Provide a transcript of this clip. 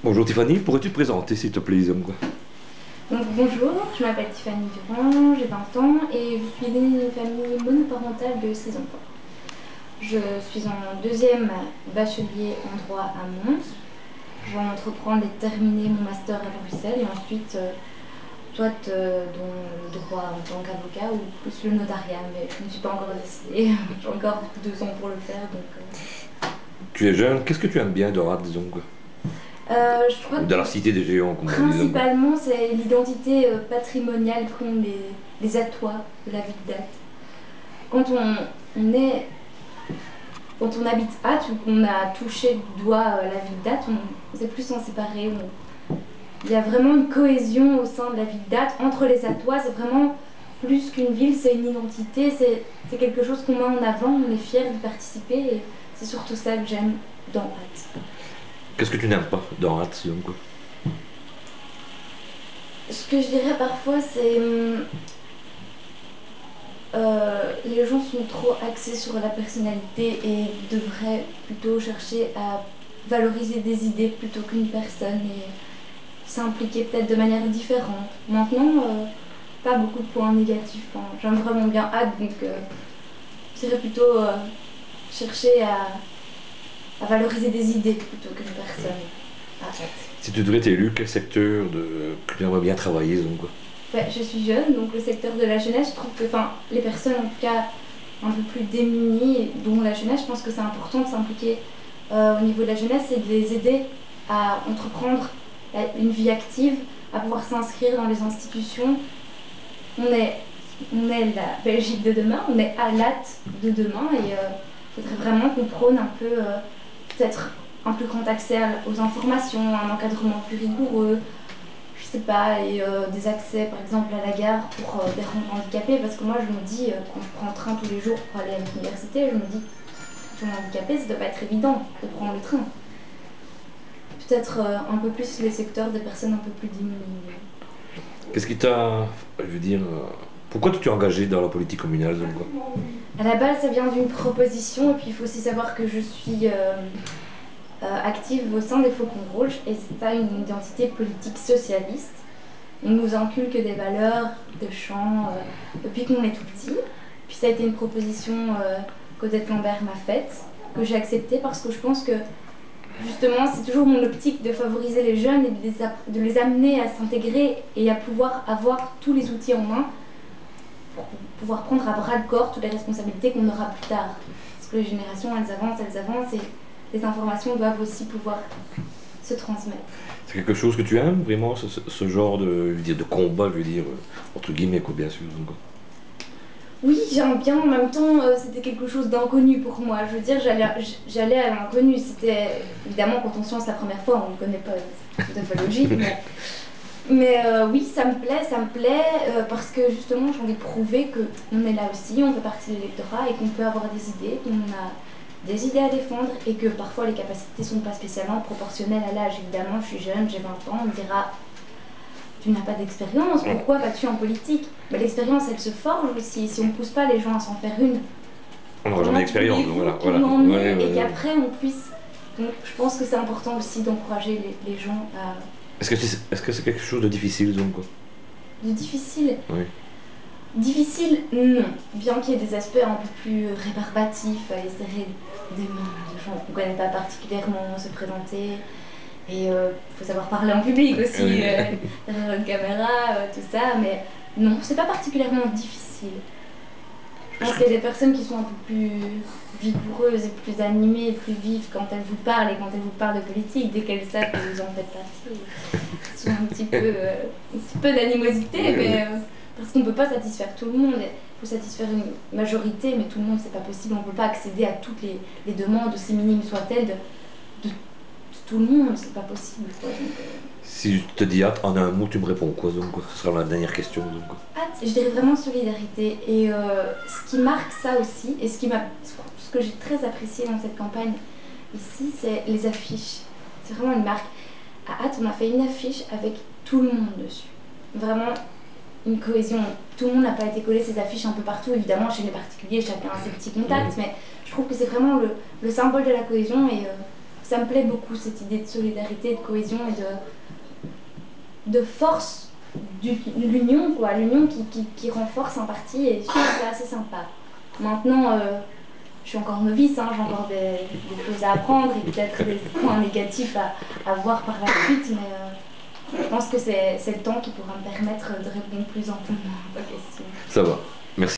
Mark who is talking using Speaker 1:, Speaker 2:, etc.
Speaker 1: Bonjour Tiffany, pourrais-tu te présenter s'il te plaît, disons quoi?
Speaker 2: Donc bonjour, je m'appelle Tiffany Durand, j'ai 20 ans et je suis née d'une famille monoparentale de 6 enfants. Je suis en deuxième bachelier en droit à Mons. Je vais entreprendre et terminer mon master à Bruxelles et ensuite soit dans le droit en tant qu'avocat ou plus le notariat, mais je ne suis pas encore décidée. J'ai encore 2 ans pour le faire
Speaker 1: Tu es jeune, qu'est-ce que tu aimes bien d'Orat, disons quoi?
Speaker 2: je crois
Speaker 1: Ou dans
Speaker 2: que
Speaker 1: la cité des géants, comme on dit, disons quoi?
Speaker 2: principalement c'est l'identité patrimoniale qu'ont les Atois de la ville d'Ath. Quand on est, quand on habite Ath ou qu'on a touché du doigt la ville d'Ath, on ne sait plus s'en séparer. Il y a vraiment une cohésion au sein de la ville d'Ath entre les Athois. C'est vraiment plus qu'une ville, c'est une identité, c'est quelque chose qu'on met en avant, on est fier d'y participer et c'est surtout ça que j'aime dans Ath.
Speaker 1: Qu'est-ce que tu n'aimes pas dans Rat, disons quoi?
Speaker 2: Ce que je dirais parfois, c'est les gens sont trop axés sur la personnalité et devraient plutôt chercher à valoriser des idées plutôt qu'une personne et s'impliquer peut-être de manière différente. Maintenant, pas beaucoup de points négatifs. Hein. J'aime vraiment bien Ad, donc je dirais plutôt chercher à valoriser des idées plutôt qu'une personne. Ah,
Speaker 1: Si tu devrais être élu, quel secteur que tu aimerais bien travailler, disons quoi?
Speaker 2: ouais, je suis jeune, donc le secteur de la jeunesse, je trouve que les personnes en tout cas un peu plus démunies, dont la jeunesse, je pense que c'est important de s'impliquer au niveau de la jeunesse et de les aider à entreprendre une vie active, à pouvoir s'inscrire dans les institutions. On est, on est la Belgique de demain, on est à l'AT de demain et il faudrait vraiment qu'on prône un peu peut-être un plus grand accès aux informations, un encadrement plus rigoureux, je sais pas, et des accès par exemple à la gare pour des handicapés, parce que moi je me dis, quand je prends le train tous les jours pour aller à l'université, je me dis, quand on est handicapé, ça doit pas être évident de prendre le train. Peut-être un peu plus les secteurs des personnes un peu plus diminuées.
Speaker 1: Qu'est-ce qui t'a, je veux dire, pourquoi tu t'es engagé dans la politique communale, disons quoi?
Speaker 2: À la base, ça vient d'une proposition, et puis il faut aussi savoir que je suis active au sein des Faucons Rouges, et c'est pas une identité politique socialiste. On nous inculque des valeurs de chant depuis qu'on est tout petit. Puis ça a été une proposition qu'Odette Lambert m'a faite, que j'ai acceptée parce que je pense que justement c'est toujours mon optique de favoriser les jeunes et de les amener à s'intégrer et à pouvoir avoir tous les outils en main pour pouvoir prendre à bras le corps toutes les responsabilités qu'on aura plus tard. Parce que les générations elles avancent et les informations doivent aussi pouvoir se transmettre.
Speaker 1: C'est quelque chose que tu aimes, vraiment, ce genre de, je veux dire, de combat, je veux dire, entre guillemets, quoi, bien sûr, disons quoi?
Speaker 2: Oui, j'aime bien, en même temps, c'était quelque chose d'inconnu pour moi. Je veux dire, j'allais à l'inconnu. C'était évidemment quand on se lance la première fois, on ne connaît pas, c'est tout à fait logique. Mais oui, ça me plaît parce que justement, j'ai envie de prouver qu'on est là aussi, on fait partie de l'électorat et qu'on peut avoir des idées, qu'on a des idées à défendre et que parfois les capacités ne sont pas spécialement proportionnelles à l'âge. Évidemment, je suis jeune, j'ai 20 ans, on me dira tu n'as pas d'expérience, pourquoi vas-tu en politique? Mais l'expérience, elle se forge aussi. Si on ne pousse pas les gens à s'en faire une,
Speaker 1: On n'aura jamais
Speaker 2: comment
Speaker 1: d'expérience, donc
Speaker 2: voulez-vous
Speaker 1: voilà,
Speaker 2: qu'on
Speaker 1: voilà.
Speaker 2: en
Speaker 1: Ouais,
Speaker 2: ait et
Speaker 1: ouais.
Speaker 2: qu'après on puisse. Donc je pense que c'est important aussi d'encourager les gens à.
Speaker 1: Est-ce que c'est quelque chose de difficile, disons quoi?
Speaker 2: De difficile.
Speaker 1: Oui.
Speaker 2: Difficile, non. Bien qu'il y ait des aspects un peu plus rébarbatifs, à essayer des gens qu'on ne connaît pas particulièrement, se présenter. Et il faut savoir parler en public aussi, derrière une caméra, tout ça. Mais non, c'est pas particulièrement difficile. Je pense qu'il y a des personnes qui sont un peu plus vigoureuses et plus animées, plus vives quand elles vous parlent et quand elles vous parlent de politique, dès qu'elles savent que vous en faites partie. Elles ont un petit peu d'animosité, mais parce qu'on ne peut pas satisfaire tout le monde. Il faut satisfaire une majorité, mais tout le monde, c'est pas possible. On ne peut pas accéder à toutes les demandes, aussi minimes soient-elles, de tout le monde, c'est pas possible. Quoi. Donc,
Speaker 1: Si je te dis hâte, en un mot, tu me réponds quoi, donc quoi? Ce sera la dernière question, donc quoi.
Speaker 2: je dirais vraiment solidarité. Et ce qui marque ça aussi, et ce que j'ai très apprécié dans cette campagne ici, c'est les affiches. C'est vraiment une marque. À Hâte, on a fait une affiche avec tout le monde dessus. Vraiment une cohésion. Tout le monde n'a pas été collé ces affiches un peu partout, évidemment, chez les particuliers, chacun a ses petits contacts, mais je trouve que c'est vraiment le symbole de la cohésion et ça me plaît beaucoup, cette idée de solidarité, de cohésion et de force de l'union, quoi. L'union qui renforce un parti, et je trouve ça assez sympa. Maintenant, je suis encore novice, hein, j'ai encore des choses à apprendre et peut-être des points négatifs à voir par la suite, mais je pense que c'est le temps qui pourra me permettre de répondre plus amplement à ta question.
Speaker 1: Ça va. Merci.